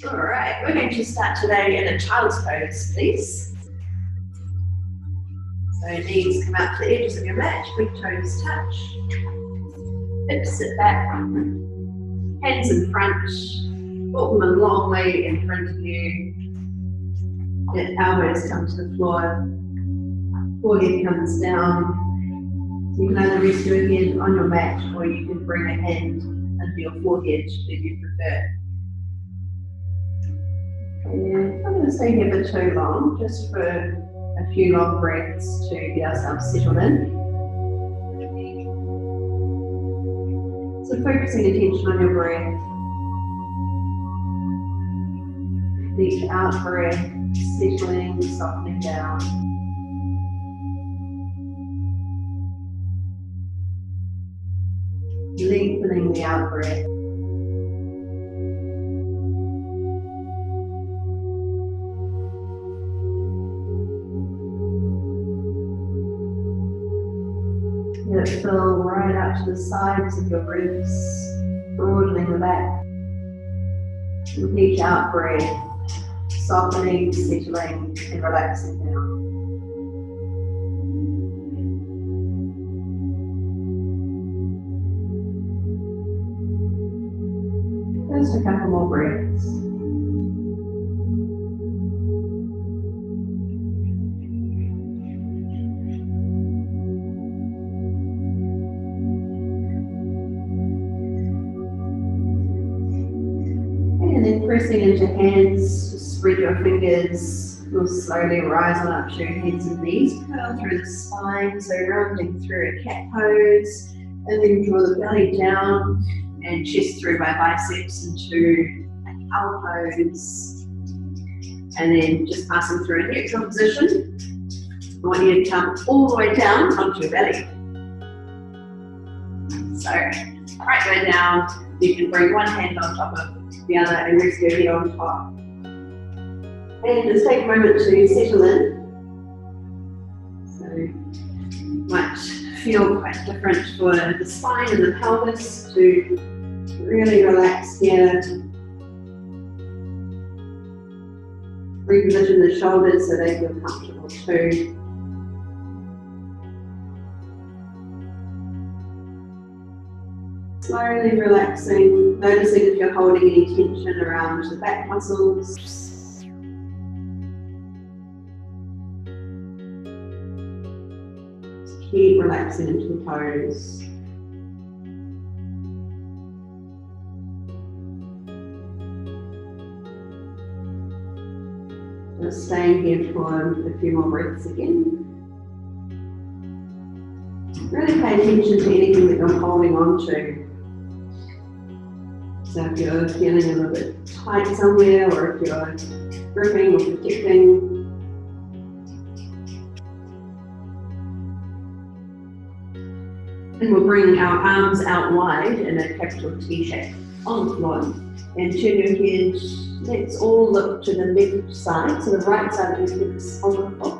All right, we're going to start today in a child's pose, please. So knees come out to the edges of your mat, big toes touch. Hips sit back, hands in front, walk them a long way in front of you. Let elbows come to the floor, forehead comes down. So you can either rest your head on your mat or you can bring a hand under your forehead if you prefer. And I'm going to stay here for too long, just for a few long breaths to get ourselves settled in. So focusing attention on your breath. Each out breath, settling, softening down. Lengthening the out breath. Let it fill right out to the sides of your ribs, broadening the back. With each out breath, softening, settling, and relaxing down. Just a couple more breaths. And then pressing into hands, just spread your fingers. You'll slowly rise on up to your hands and knees, curl through the spine, so rounding through a cat pose, and then draw the belly down and chest through by biceps into an owl pose. And then just passing through a neutral position. I want you to come all the way down onto your belly. So, right way down, you can bring one hand on top of the other and rest your head on top. And just take a moment to settle in. So, might feel quite different for the spine and the pelvis to really relax here. Reposition the shoulders so they feel comfortable too. Slowly relaxing, noticing if you're holding any tension around the back muscles. Just keep relaxing into the toes. Just staying here for a few more breaths again. Really pay attention to anything that you're holding on to. So if you're feeling a little bit tight somewhere, or if you're gripping or protecting. And we'll bring our arms out wide in a capital T shape on the floor. And turn your head, let's all look to the left side, so the right side of your head is on the floor.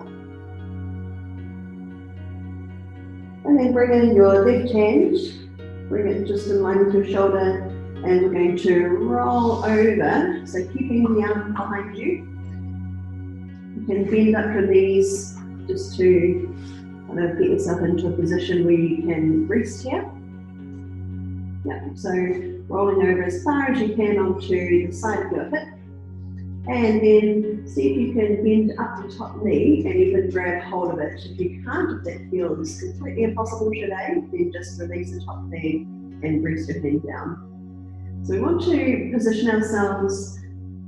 And then bring in your left hand, bring it just in line with your shoulder, and we're going to roll over, so keeping the arm behind you. You can bend up your knees just to kind of get yourself into a position where you can rest here. Yeah, so rolling over as far as you can onto the side of your hip, and then see if you can bend up the top knee and even grab hold of it. If you can't, if that feels completely impossible today, then just release the top knee and rest your hand down. So we want to position ourselves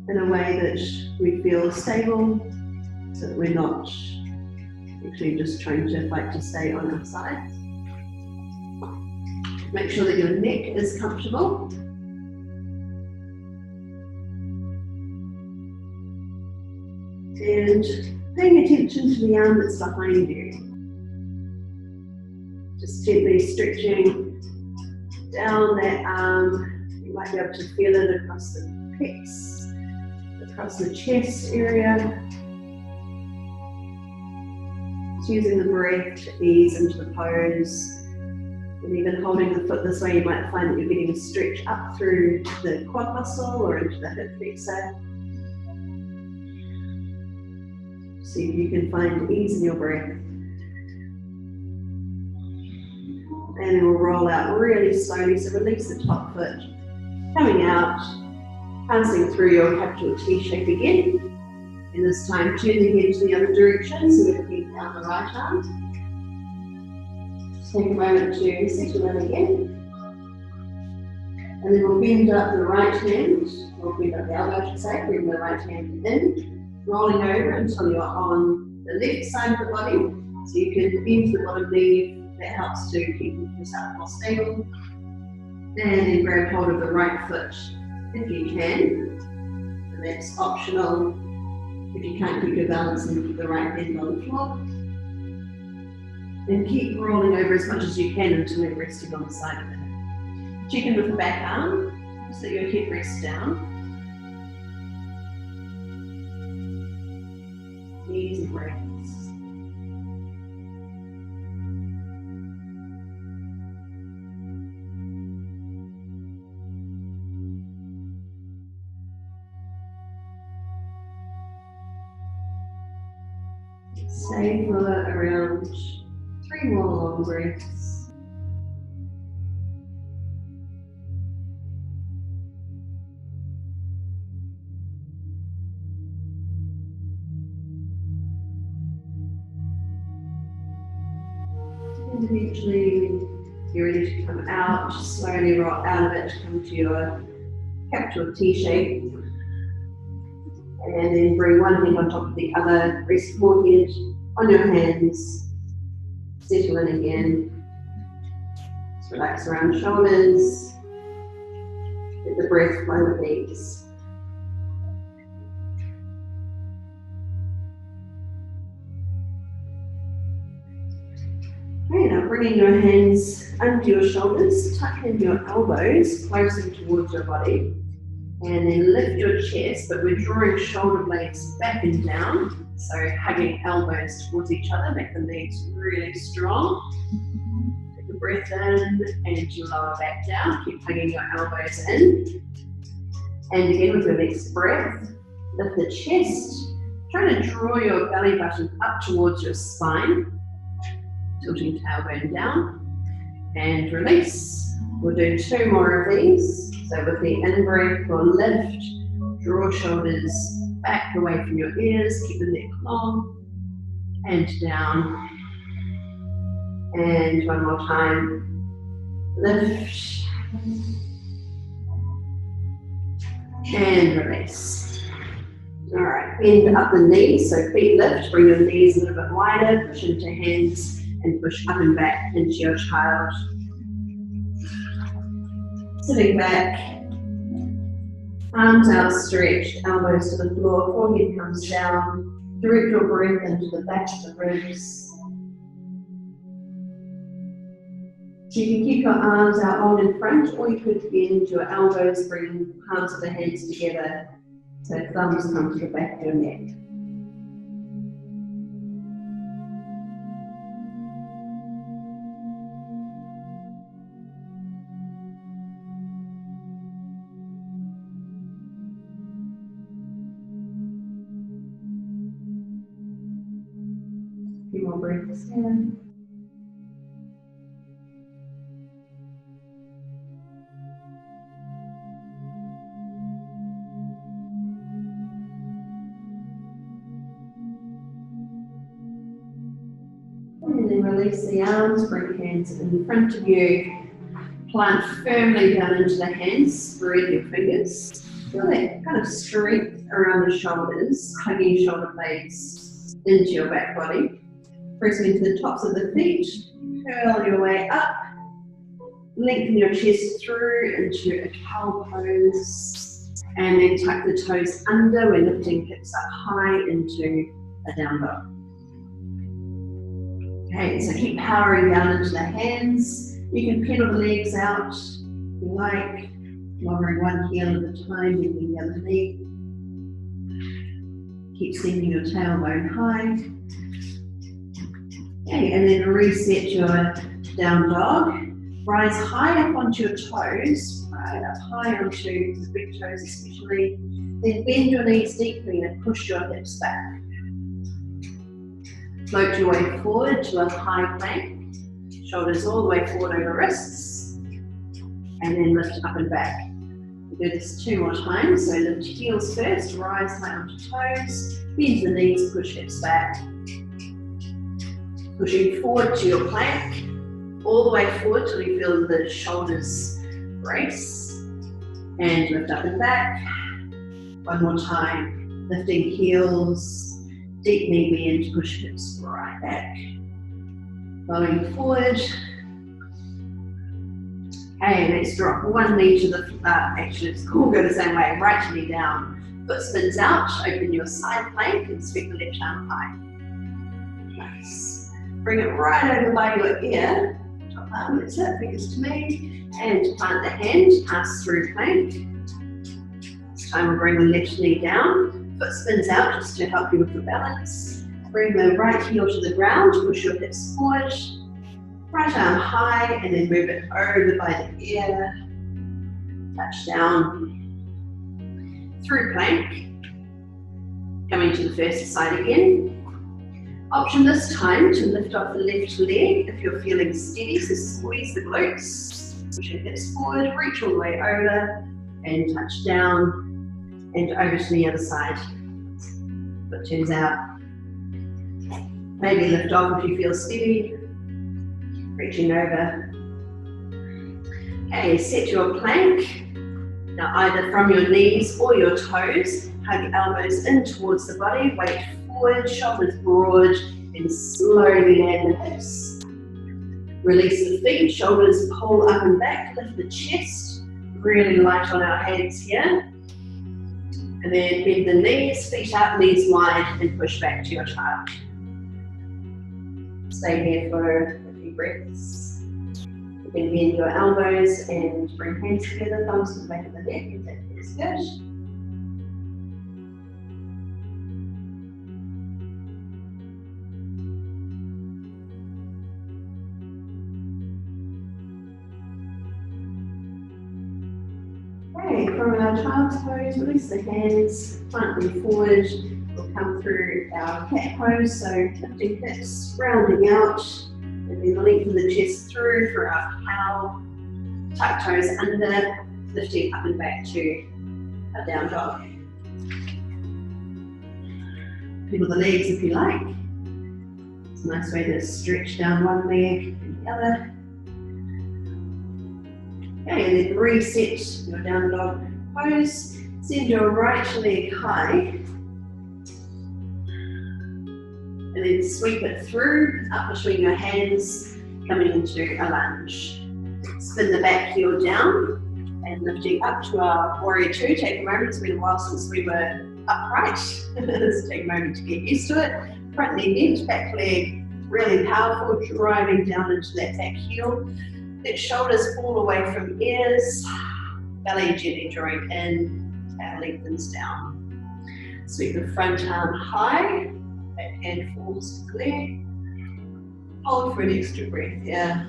in a way that we feel stable, so that we're not actually just trying to fight to stay on our sides. Make sure that your neck is comfortable. And paying attention to the arm that's behind you. Just gently stretching down that arm. You might be able to feel it across the pecs, across the chest area. Just using the breath to ease into the pose. And even holding the foot this way, you might find that you're getting a stretch up through the quad muscle or into the hip flexor. See if you can find ease in your breath. And then we'll roll out really slowly, so release the top foot. Coming out, passing through your capital T shape again. And this time turn the head to the other direction, so we're looking down the right arm. Take a moment to settle in again. And then we'll bend up the right hand, or bend up the elbow I should say, bring the right hand in, rolling over until you're on the left side of the body. So you can bend the bottom knee, that helps to keep yourself more stable. And then grab hold of the right foot if you can. And that's optional if you can't keep your balance and keep the right hand on the floor. And keep rolling over as much as you can until you're resting on the side of it. Check in with the back arm, so that your head rests down. Easy breaths. Stay for around 3 more long breaths. And eventually you're ready to come out, just slowly roll out of it, come to your capital T shape. And then bring one hand on top of the other, rest forehead on your hands, settle in again. Just relax around the shoulders, let the breath flow with ease. Okay, now bringing your hands under your shoulders, tuck in your elbows closer towards your body. And then lift your chest, but we're drawing shoulder blades back and down. So hugging elbows towards each other, make the legs really strong. Take a breath in and lower back down. Keep hugging your elbows in. And again with your next breath, lift the chest. Try to draw your belly button up towards your spine. Tilting tailbone down. And release. We'll do 2 more of these. So with the in-breath, we'll lift, draw shoulders back away from your ears, keep the neck long, and down. And one more time, lift, and release. All right, bend up the knees, so feet lift, bring your knees a little bit wider, push into hands, and push up and back into your child. Sitting back, arms outstretched, elbows to the floor, forehead comes down, direct your breath into the back of the ribs. So you can keep your arms out long in front, or you could bend your elbows, bring palms of the hands together, so thumbs come to the back of your neck. A few more breaths in. And then release the arms, bring hands in front of you. Plant firmly down into the hands, spread your fingers. Feel that kind of strength around the shoulders, hugging shoulder blades into your back body. Press into the tops of the feet, curl your way up, lengthen your chest through into a cow pose, and then tuck the toes under. We're lifting hips up high into a down dog. Okay, so keep powering down into the hands. You can pedal the legs out if you like, lowering one heel at a time, bending the other knee. Keep sending your tailbone high. Okay, and then reset your down dog. Rise high up onto your toes, right up high onto the big toes especially. Then bend your knees deeply and push your hips back. Float your way forward to a high plank. Shoulders all the way forward over wrists. And then lift up and back. We'll do this 2 more times. So lift heels first, rise high onto toes, bend the knees, push hips back. Pushing forward to your plank, all the way forward till you feel the shoulders brace. And lift up and back. 1 more time. Lifting heels, deep knee bend, push hips right back. Going forward. Okay, let's drop one knee to the, actually it's cool, go the same way, right knee down. Foot spins out, open your side plank and sweep the left arm high. Nice. Bring it right over by your ear. Top arm, that's it, fingers to me. And plant the hand, pass through plank. This time we'll bring the left knee down. Foot spins out just to help you with your balance. Bring the right heel to the ground, push your hips forward. Right arm high and then move it over by the ear. Touch down. Through plank. Coming to the first side again. Option this time to lift off the left leg if you're feeling steady, so squeeze the glutes. Push your hips forward, reach all the way over and touch down and over to the other side. Foot turns out. Maybe lift off if you feel steady. Reaching over. Okay, set your plank. Now either from your knees or your toes, hug elbows in towards the body, weight forward, shoulders broad, and slowly land the hips. Release the feet, shoulders pull up and back, lift the chest, really light on our hands here. And then bend the knees, feet up, knees wide, and push back to your child. Stay here for breaths. You can bend your elbows and bring hands together, thumbs to the back of the neck, and that is good. Okay, from our child's pose, release the hands, plant them forward. We'll come through our cat pose, so lifting hips, rounding out. And then lengthen the chest through for our cow. Tuck toes under, lifting up and back to a down dog. Wiggle the legs if you like. It's a nice way to stretch down one leg and the other. Okay, and then reset your down dog pose. Send your right leg high. And then sweep it through, up between your hands, coming into a lunge. Spin the back heel down and lifting up to our warrior two. Take a moment, it's been a while since we were upright. So take a moment to get used to it. Front knee bent, back leg really powerful, driving down into that back heel. Let shoulders fall away from ears, belly gently drawing in, tail lengthens down. Sweep the front arm high. That hand falls to clear. Hold for an extra breath here.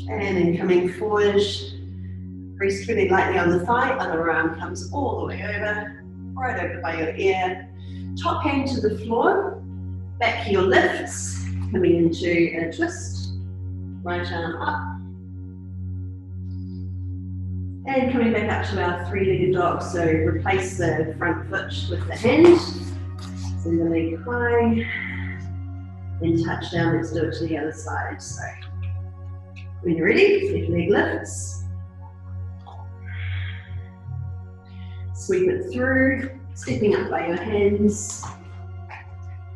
And then coming forward, rest really lightly on the thigh, other arm comes all the way over, right over by your ear. Top hand to the floor, back heel lifts, coming into a twist, right arm up. And coming back up to our three-legged dog, so replace the front foot with the hand. Send the leg high, then touch down, let's do it to the other side. So when you're ready, left leg lifts. Sweep it through, stepping up by your hands.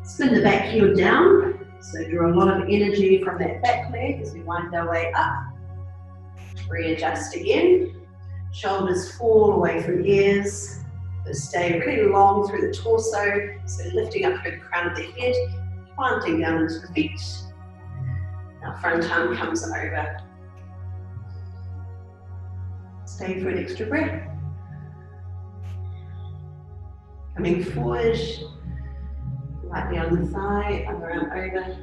Spin the back heel down, so draw a lot of energy from that back leg as we wind our way up. Readjust again, shoulders fall away from ears. So stay really long through the torso, so lifting up through the crown of the head, planting down into the feet. Now front arm comes over. Stay for an extra breath. Coming forward, lightly on the thigh, other arm over.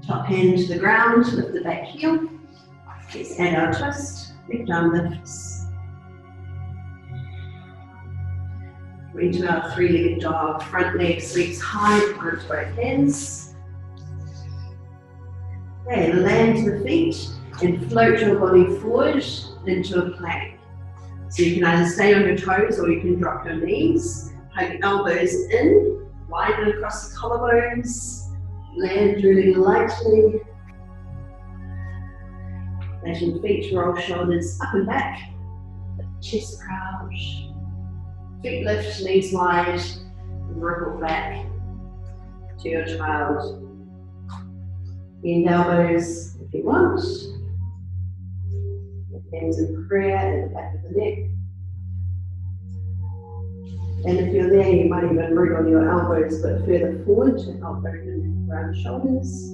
Top hand to the ground, lift the back heel. Let's add our twist, left arm lifts. Into our three-legged dog, front leg sweeps high, plant both hands. Okay, land to the feet and float your body forward into a plank. So you can either stay on your toes or you can drop your knees. Hug elbows in, widen across the collarbones. Land really lightly. Let your feet roll shoulders up and back. Chest proud. Feet lift, knees wide. Ripple back to your child. Bend elbows if you want. Hands in prayer at the back of the neck. And if you're there, you might even wriggle your elbows a bit further forward to help open round shoulders.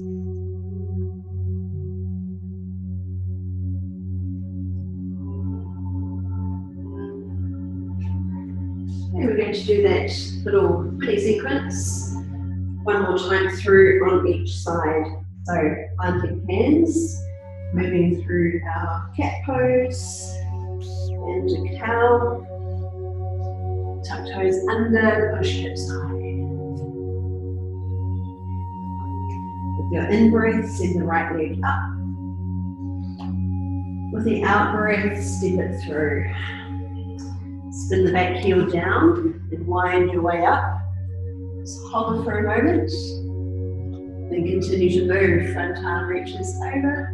And we're going to do that little mini sequence one more time through on each side. So planting hands, moving through our cat pose and a cow. Tuck toes under, push hips high. With your in-breath, send the right leg up. With the out-breath, step it through. Spin the back heel down and wind your way up. Just hold for a moment. Then continue to move. Front arm reaches over.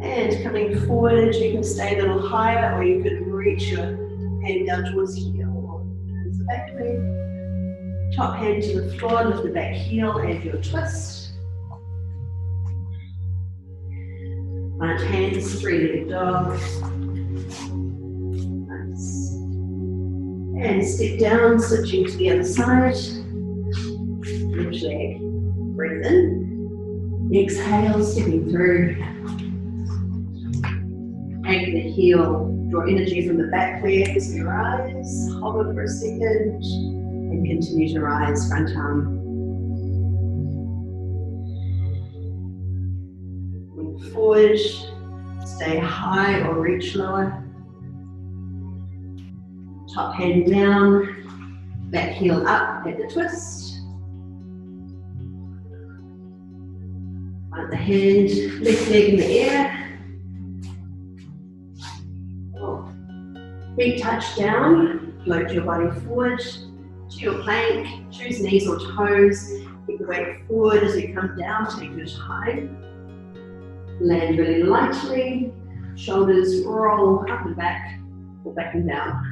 And coming forward, you can stay a little higher or you could reach your hand down towards the heel or towards the back leg. Top hand to the floor, lift the back heel and your twist. Plant hands, three-legged dog. Nice. And step down, switching to the other side. Lift leg. Breathe in. Exhale, stepping through. Anchor the heel. Draw energy from the back leg as you rise. Hover for a second. And continue to rise, front arm. Move forward. Stay high or reach lower. Top hand down. Back heel up at the twist. Plant the hand, left leg in the air. Feet touch down, float your body forward to your plank, choose knees or toes, keep the weight forward as you come down, take your time. Land really lightly, shoulders roll up and back, or back and down.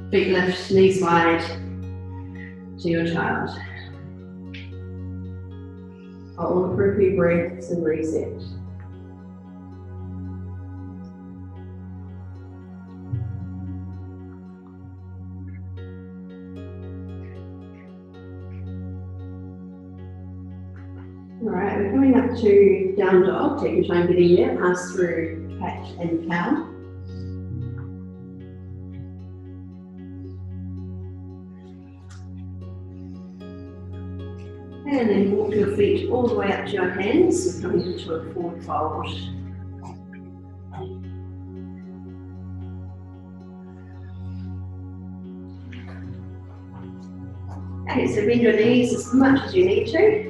Feet lift, knees wide to your child. Hold for a few breaths and reset. Alright, we're coming up to down dog. Take your time getting there. Pass through cat and cow. And then walk your feet all the way up to your hands. We're coming into a forward fold. Okay, so bend your knees as much as you need to.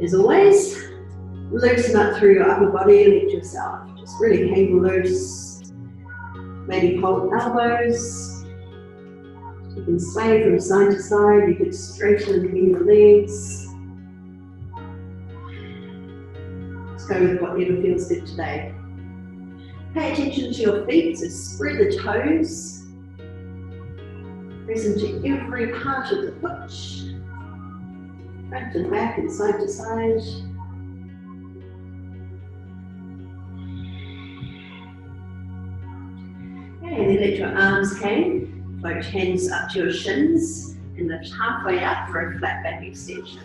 As always, loosen up through your upper body, lift yourself. Just really hang loose. Maybe hold elbows. You can sway from side to side. You could straighten and bend your legs. Let's go with whatever feels good today. Pay attention to your feet, so spread the toes. Press into every part of the foot. Front and back and side to side. Okay, and then let your arms hang. Float hands up to your shins and lift halfway up for a flat back extension.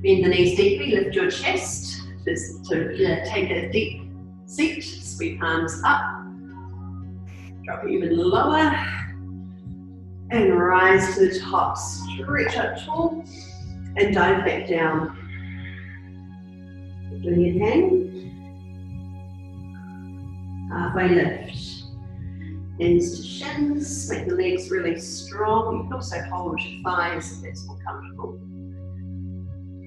Bend the knees deeply, lift your chest. Just to take a deep seat, sweep arms up. Drop it even lower. And rise to the top, stretch up tall, and dive back down. Doing it again. Halfway lift. Hands to shins, make the legs really strong. You can also hold your thighs if that's more comfortable.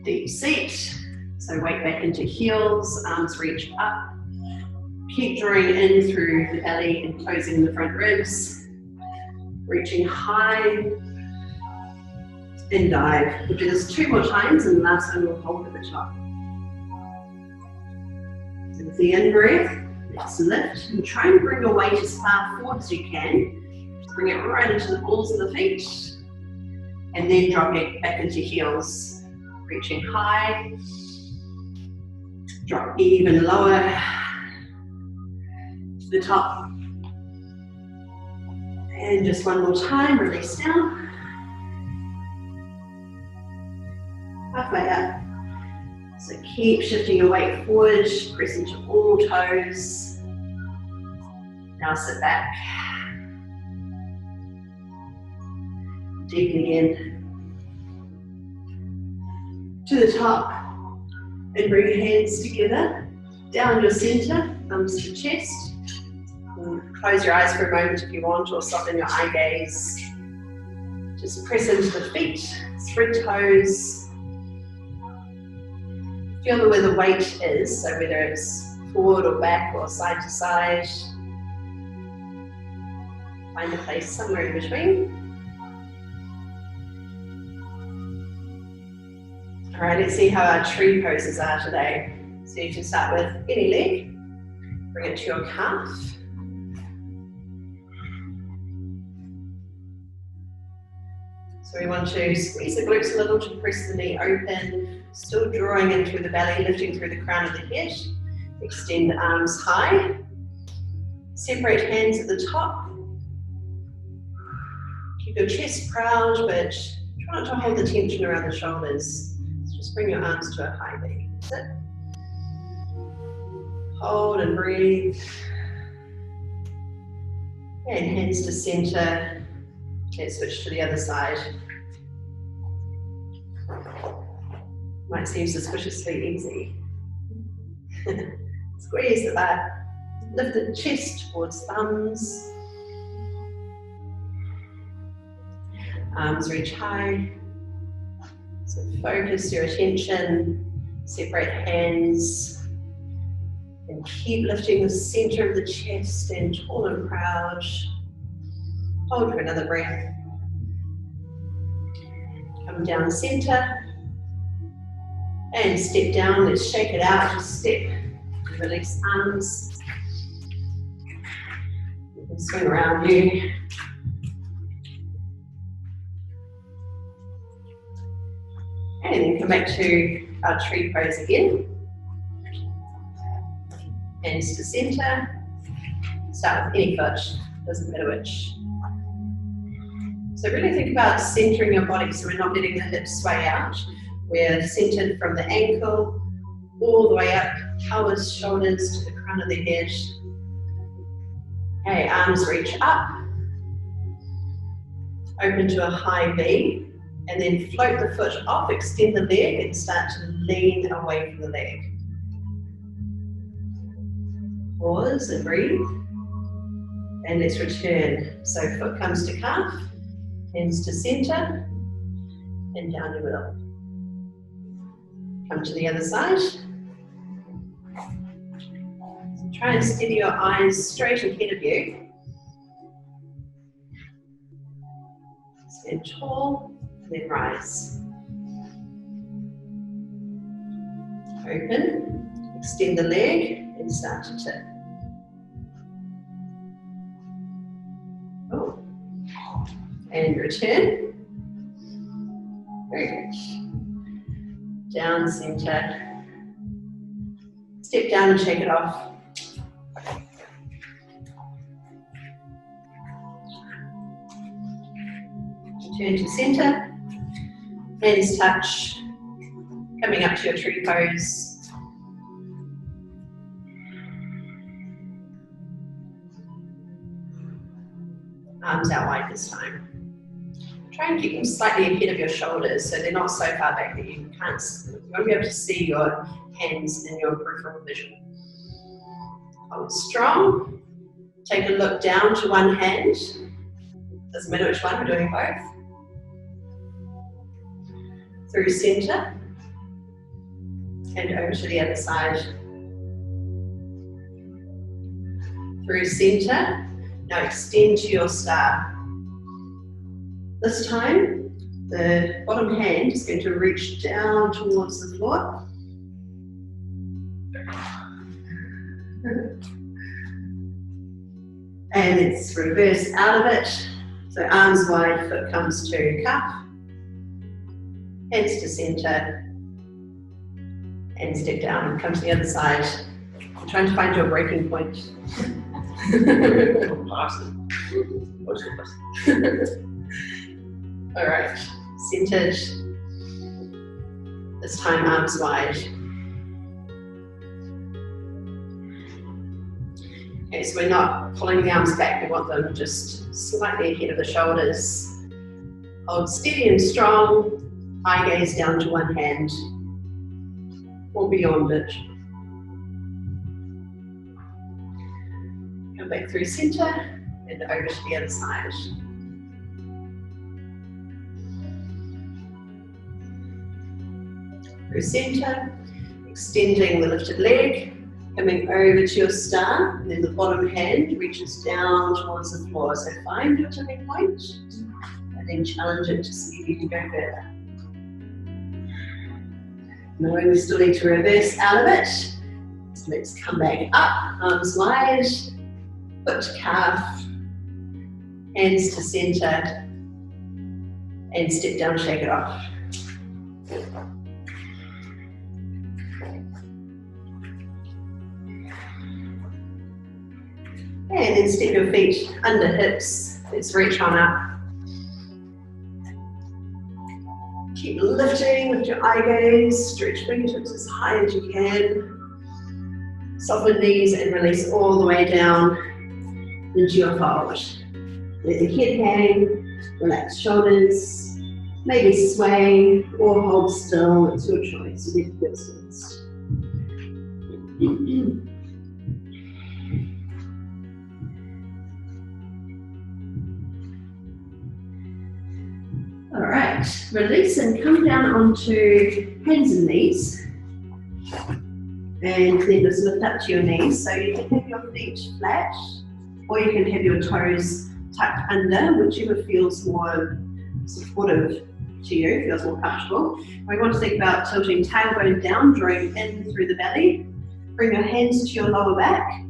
Deep seat, so weight back into heels, arms reach up. Keep drawing in through the belly and closing the front ribs. Reaching high and dive. We'll do this 2 more times and the last one we'll hold at the top. So with the in breath, let's lift and try and bring your weight as far forward as you can. Bring it right into the balls of the feet and then drop it back into heels. Reaching high, drop even lower to the top. And just one more time, release down. Halfway up. So keep shifting your weight forward, press into all toes. Now sit back. Deepen again. To the top. And bring your hands together. Down your center, thumbs to chest. Close your eyes for a moment if you want, or soften your eye gaze. Just press into the feet, spread toes. Feel where the weight is, so whether it's forward or back or side to side. Find a place somewhere in between. All right, let's see how our tree poses are today. So you can start with any leg, bring it to your calf. So we want to squeeze the glutes a little to press the knee open, still drawing in through the belly, lifting through the crown of the head. Extend the arms high. Separate hands at the top. Keep your chest proud, but try not to hold the tension around the shoulders. So just bring your arms to a high V. Sit. Hold and breathe. And hands to center. Let's switch to the other side. Might seem suspiciously easy. Squeeze the back. Lift the chest towards thumbs. Arms reach high. So focus your attention. Separate hands. And keep lifting the center of the chest and tall and proud. Hold for another breath. Come down center. And step down. Let's shake it out. Just step. Release arms. You can swing around you. And then come back to our tree pose again. Hands to center. Start with any foot. Doesn't matter which. So really think about centering your body so we're not letting the hips sway out. We're centered from the ankle all the way up, pelvis, shoulders to the crown of the head. Okay, arms reach up. Open to a high V. And then float the foot off, extend the leg and start to lean away from the leg. Pause and breathe. And let's return. So foot comes to calf. Hands to center and down the middle. Come to the other side. So try and steady your eyes straight ahead of you. Stand tall, then rise. Open, extend the leg and start to tip. And return. Very good. Down center. Step down and shake it off. Return to center. Hands touch. Coming up to your tree pose. Arms out wide this time. Try and keep them slightly ahead of your shoulders so they're not so far back that you can't, you won't be able to see your hands in your peripheral vision. Hold strong. Take a look down to one hand. Doesn't matter which one, we're doing both. Through center. And over to the other side. Through center. Now extend to your star. This time, the bottom hand is going to reach down towards the floor. And it's reverse out of it. So arms wide, foot comes to cuff. Hands to center. And step down and come to the other side. I'm trying to find your breaking point. All right, centered. This time arms wide. Okay, so we're not pulling the arms back, we want them just slightly ahead of the shoulders. Hold steady and strong, eye gaze down to one hand or beyond it. Come back through center and over to the other side. Through center, extending the lifted leg, coming over to your star, and then the bottom hand reaches down towards the floor. So find your tipping point, and then challenge it to see if you can go further. Knowing we still need to reverse out of it, so let's come back up, arms wide, foot to calf, hands to center, and step down, shake it off. And then step your feet under hips. Let's reach on up. Keep lifting with your eye gaze. Stretch fingertips as high as you can. Soften knees and release all the way down into your fold. Let the head hang. Relax shoulders. Maybe sway or hold still. It's your choice. You get this first. All right, release and come down onto hands and knees. And then just lift up to your knees. So you can have your feet flat, or you can have your toes tucked under, whichever feels more supportive to you, feels more comfortable. We want to think about tilting tailbone down, drawing in through the belly. Bring your hands to your lower back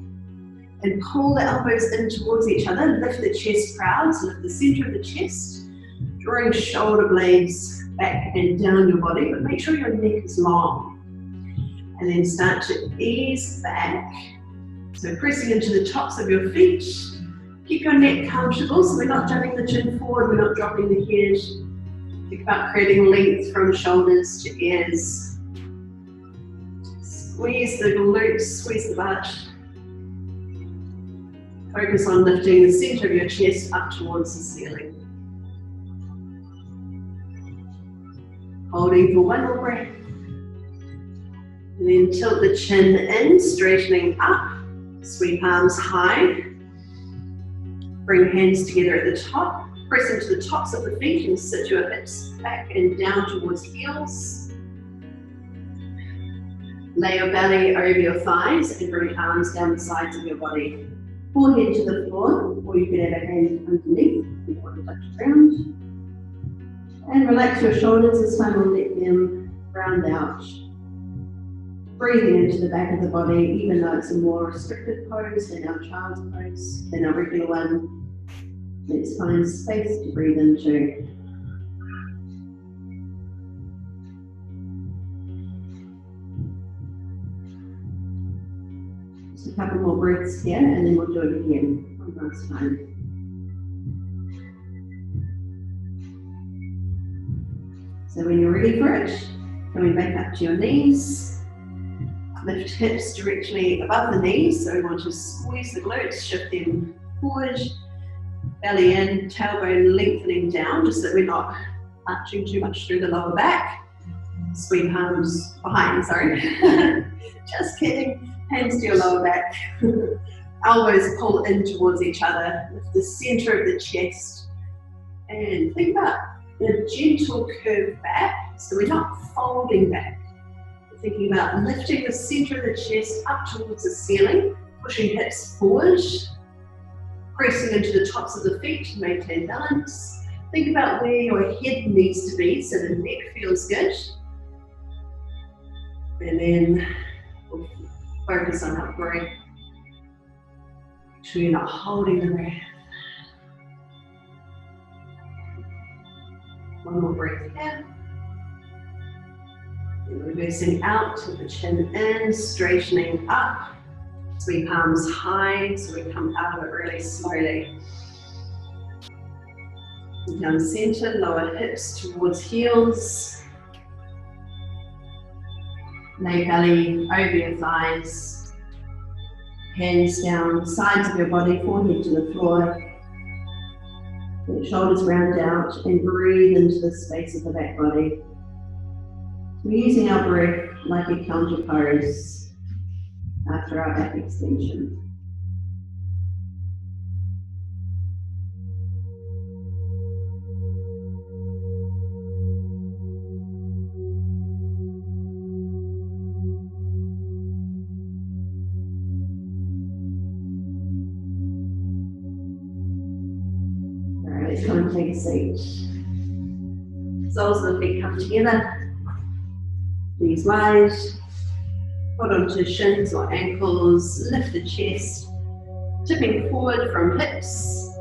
and pull the elbows in towards each other. Lift the chest proud, so lift the center of the chest. Drawing shoulder blades back and down your body, but make sure your neck is long. And then start to ease back. So pressing into the tops of your feet. Keep your neck comfortable, so we're not jumping the chin forward, we're not dropping the head. Think about creating length from shoulders to ears. Squeeze the glutes, squeeze the butt. Focus on lifting the center of your chest up towards the ceiling. Holding for one more breath. And then tilt the chin in, straightening up. Sweep arms high. Bring hands together at the top. Press into the tops of the feet and sit your hips back and down towards heels. Lay your belly over your thighs and bring arms down the sides of your body. Forehead to the floor, or you can have a hand underneath if you want to touch the ground. And relax your shoulders. This time we'll let them round out. Breathing into the back of the body, even though it's a more restricted pose than our child's pose, than our regular one. Let's find space to breathe into. Just a couple more breaths here, and then we'll do it again one last time. So when you're ready for it, coming back up to your knees. Lift hips directly above the knees, so we want to squeeze the glutes, shift them forward. belly in, tailbone lengthening down, just so we're not arching too much through the lower back. Sweep arms behind, sorry. Just kidding. Hands to your lower back. Elbows pull in towards each other with the center of the chest. And think about the gentle curve back, so we're not folding back. We're thinking about lifting the center of the chest up towards the ceiling, pushing hips forward, pressing into the tops of the feet to maintain balance. Think about where your head needs to be so the neck feels good. And then we'll focus on our breath. Make sure you're not holding the breath. One more breath in. And reversing out with the chin in, straightening up. Sweep arms high, so we come out of it really slowly. Down center, lower hips towards heels. Lay belly over your thighs. Hands down, sides of your body, forehead to the floor. Let your shoulders round out and breathe into the space of the back body. We're using our breath like a counter pose after our back extension. Alright, let's come and take a seat. Soles of the feet come together, knees wide. Hold on to shins or ankles, lift the chest, tipping forward from hips.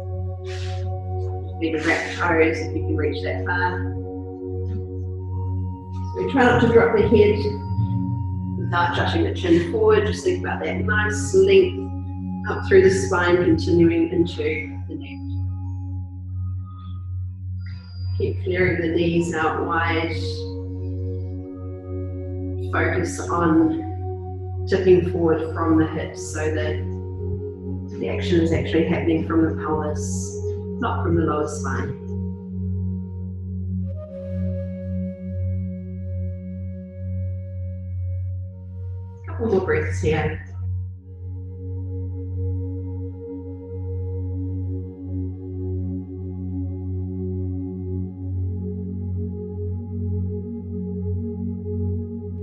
Maybe wrap toes if you can reach that far. So we try not to drop the head without jutting the chin forward. Just think about that nice length up through the spine, continuing into the neck. Keep clearing the knees out wide. Focus on tipping forward from the hips so that the action is actually happening from the pelvis, not from the lower spine. A couple more breaths here.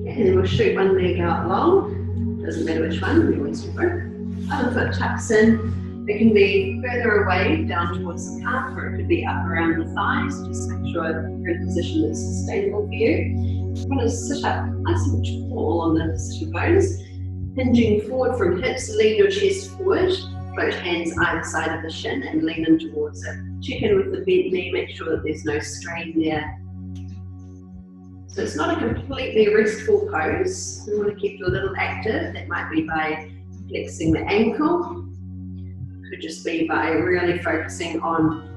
And then we'll shoot one leg out long. Doesn't matter which one, we always do both. Other foot tucks in. It can be further away down towards the calf, or it could be up around the thighs. Just make sure you're in a position that's sustainable for you. You want to sit up nice and tall on the sitting bones. Hinging forward from hips, lean your chest forward. Both hands either side of the shin and lean in towards it. Check in with the bent knee, make sure that there's no strain there. So it's not a completely restful pose. We want to keep you a little active. That might be by flexing the ankle. Could just be by really focusing on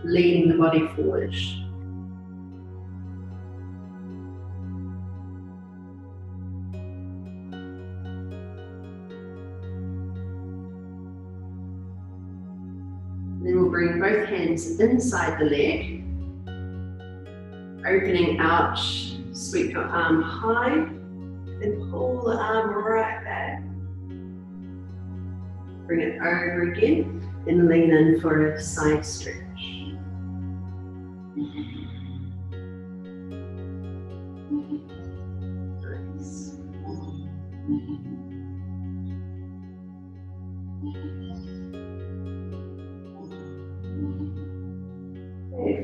leaning the body forward. Then we'll bring both hands inside the leg. Opening out, sweep your arm high, and pull the arm right back. Bring it over again, and lean in for a side stretch. Nice.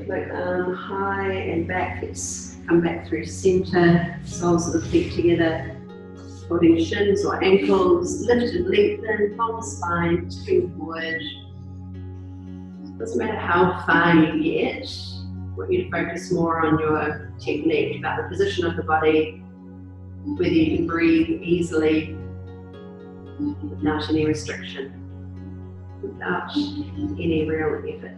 Float arm high and back. Let's come back through center, soles of the feet together, holding shins or ankles, lift and lengthen, long spine, tipping forward. Doesn't matter how far you get, I want you to focus more on your technique, about the position of the body, whether you can breathe easily without any restriction, without any real effort.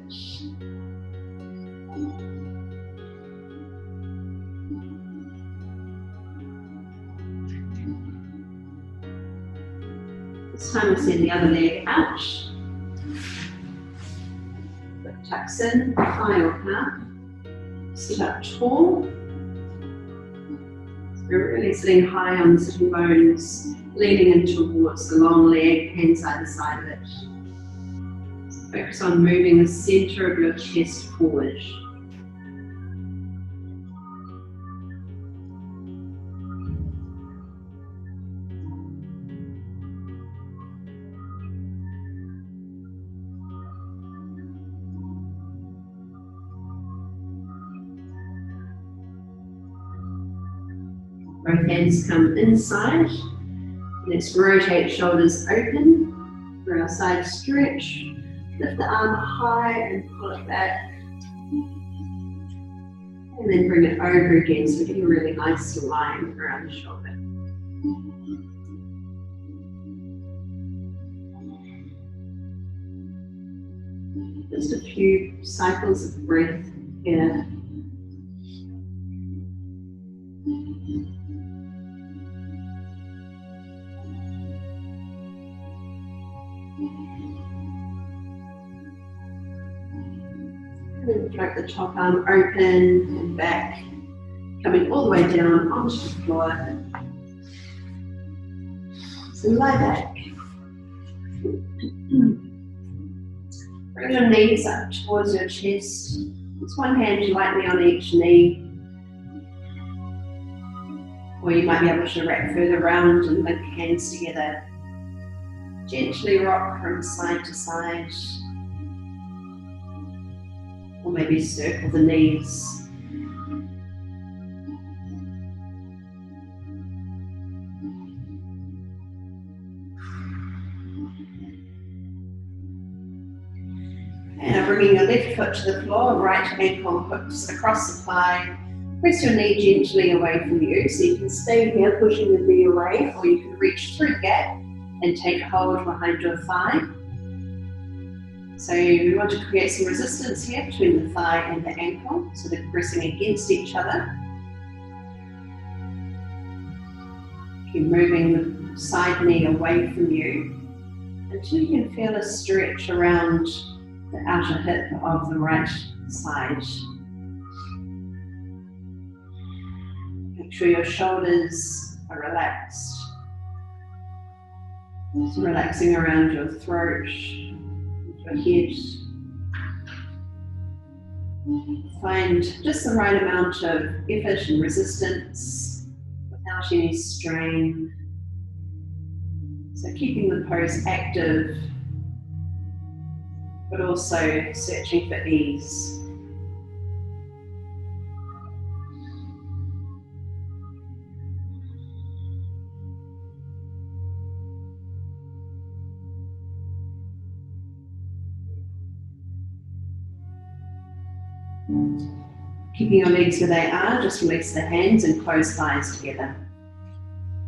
This time we'll send the other leg out. tucks in, thigh or calf. Sit up tall. So we're really sitting high on the sitting bones, leaning in towards the long leg, hands either side of it. Focus on moving the center of your chest forward. Both hands come inside. Let's rotate shoulders open for our side stretch. Lift the arm high and pull it back. And then bring it over again so we get a really nice line around the shoulder. Just a few cycles of breath here. And then float the top arm open and back, coming all the way down onto the floor. So lie back. Bring your knees up towards your chest. Just one hand lightly on each knee. Or you might be able to wrap further around and link hands together. Gently rock from side to side. Or maybe circle the knees. And now bringing your left foot to the floor, right ankle hooks across the thigh. Press your knee gently away from you, so you can stay here pushing the knee away, or you can reach through the gap and take hold behind your thigh. So we want to create some resistance here between the thigh and the ankle, so they're pressing against each other. Keep moving the side knee away from you until you can feel a stretch around the outer hip of the right side. Make sure your shoulders are relaxed. So relaxing around your throat, your head. Find just the right amount of effort and resistance without any strain. So keeping the pose active, but also searching for ease. Keeping your legs where they are, just release the hands and close thighs together.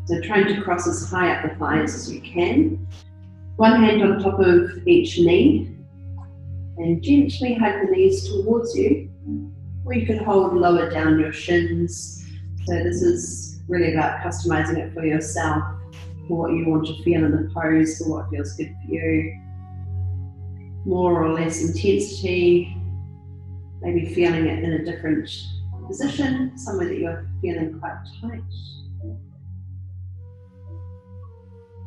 So trying to cross as high up the thighs as you can. One hand on top of each knee, and gently hug the knees towards you, or you can hold lower down your shins. So this is really about customizing it for yourself, for what you want to feel in the pose, for what feels good for you. More or less intensity, maybe feeling it in a different position, somewhere that you're feeling quite tight.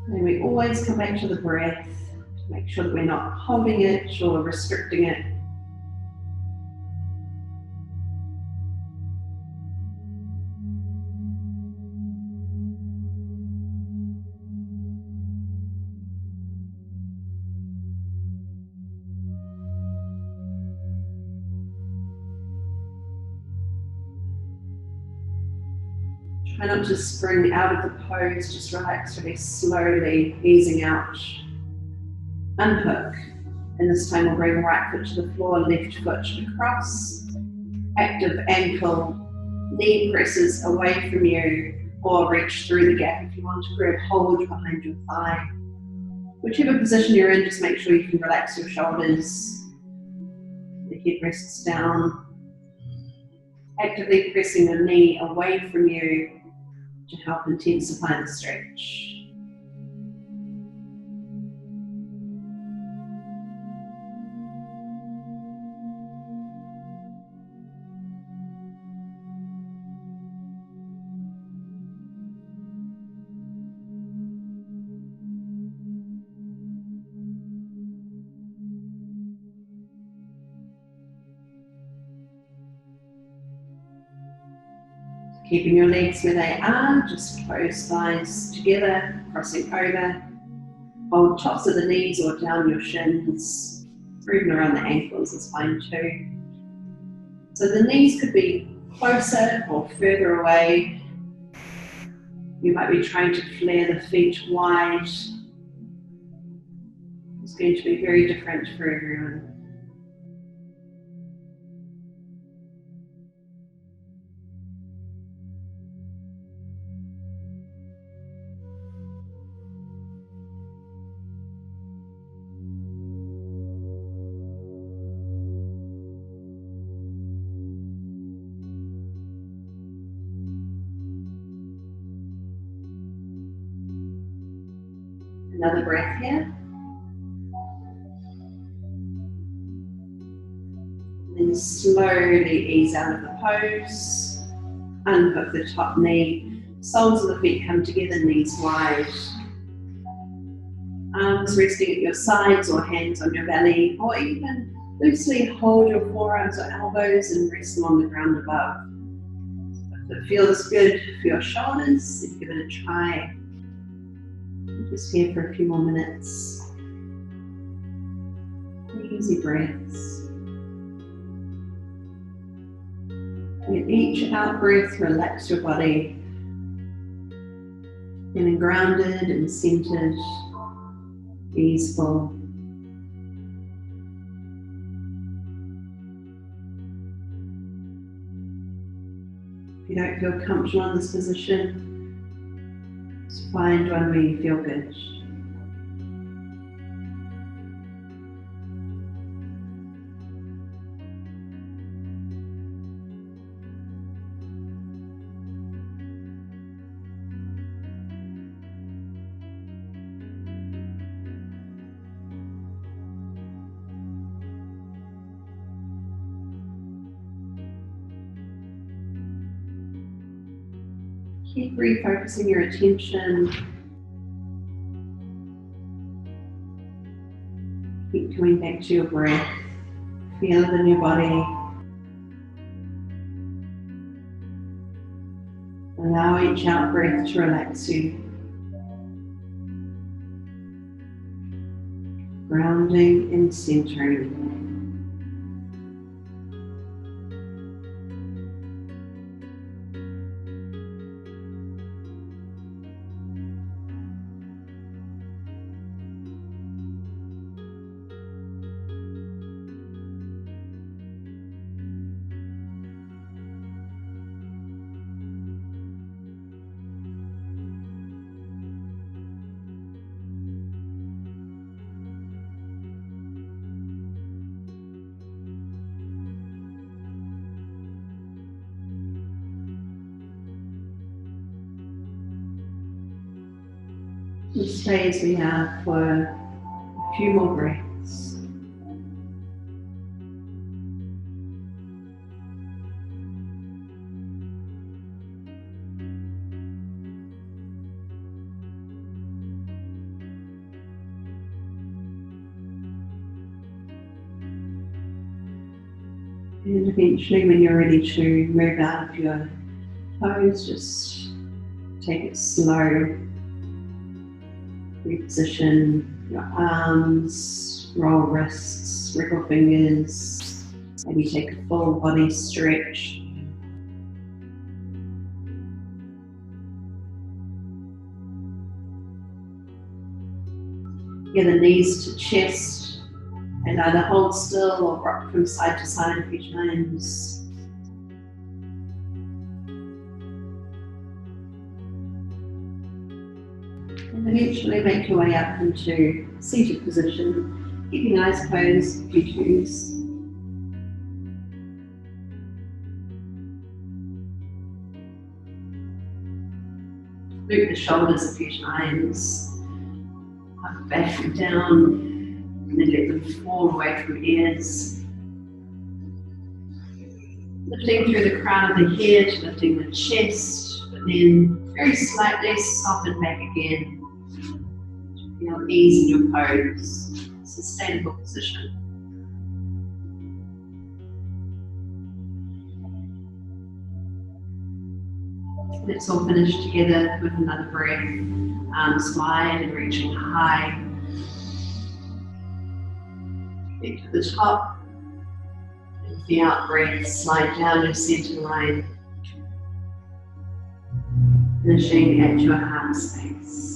And we always come back to the breath, to make sure that we're not holding it or restricting it. Try not to spring out of the pose, just relax really slowly, easing out. Unhook, and this time we'll bring right foot to the floor, left foot across. Active ankle, knee presses away from you, or reach through the gap if you want to grab hold behind your thigh. Whichever position you're in, just make sure you can relax your shoulders. The head rests down. Actively pressing the knee away from you to help intensify the stretch. Keeping your legs where they are, just close thighs together, crossing over. Hold tops of the knees or down your shins, or even around the ankles is fine too. So the knees could be closer or further away. You might be trying to flare the feet wide. It's going to be very different for everyone. Another breath here. Then slowly ease out of the pose. Unhook the top knee. Soles of the feet come together, knees wide. Arms resting at your sides or hands on your belly, or even loosely hold your forearms or elbows and rest them on the ground above. If it feels good for your shoulders, then give it a try. Just here for a few more minutes. Easy breaths. With each out breath, relax your body. Feeling grounded and centered, easeful. If you don't feel comfortable in this position, just find one where you feel good. Keep refocusing your attention. Keep coming back to your breath. Feel it in your body. Allow each out breath to relax you. Grounding and centering. We'll stay as we are for a few more breaths. And eventually, when you're ready to move out of your pose, just take it slow. Reposition your arms, roll wrists, wriggle fingers, maybe take a full body stretch. Get the knees to chest and either hold still or rock from side to side a few times. And eventually make your way up into seated position, keeping eyes closed if you choose. Move the shoulders a few times, up, back and down, and then let them fall away from ears. Lifting through the crown of the head, lifting the chest, but then very slightly soften back again. Feel ease in your pose, sustainable position. Let's all finish together with another breath. Slide and reaching high. Get to the top. And with the out breath, slide down your center line. Finishing at your heart space.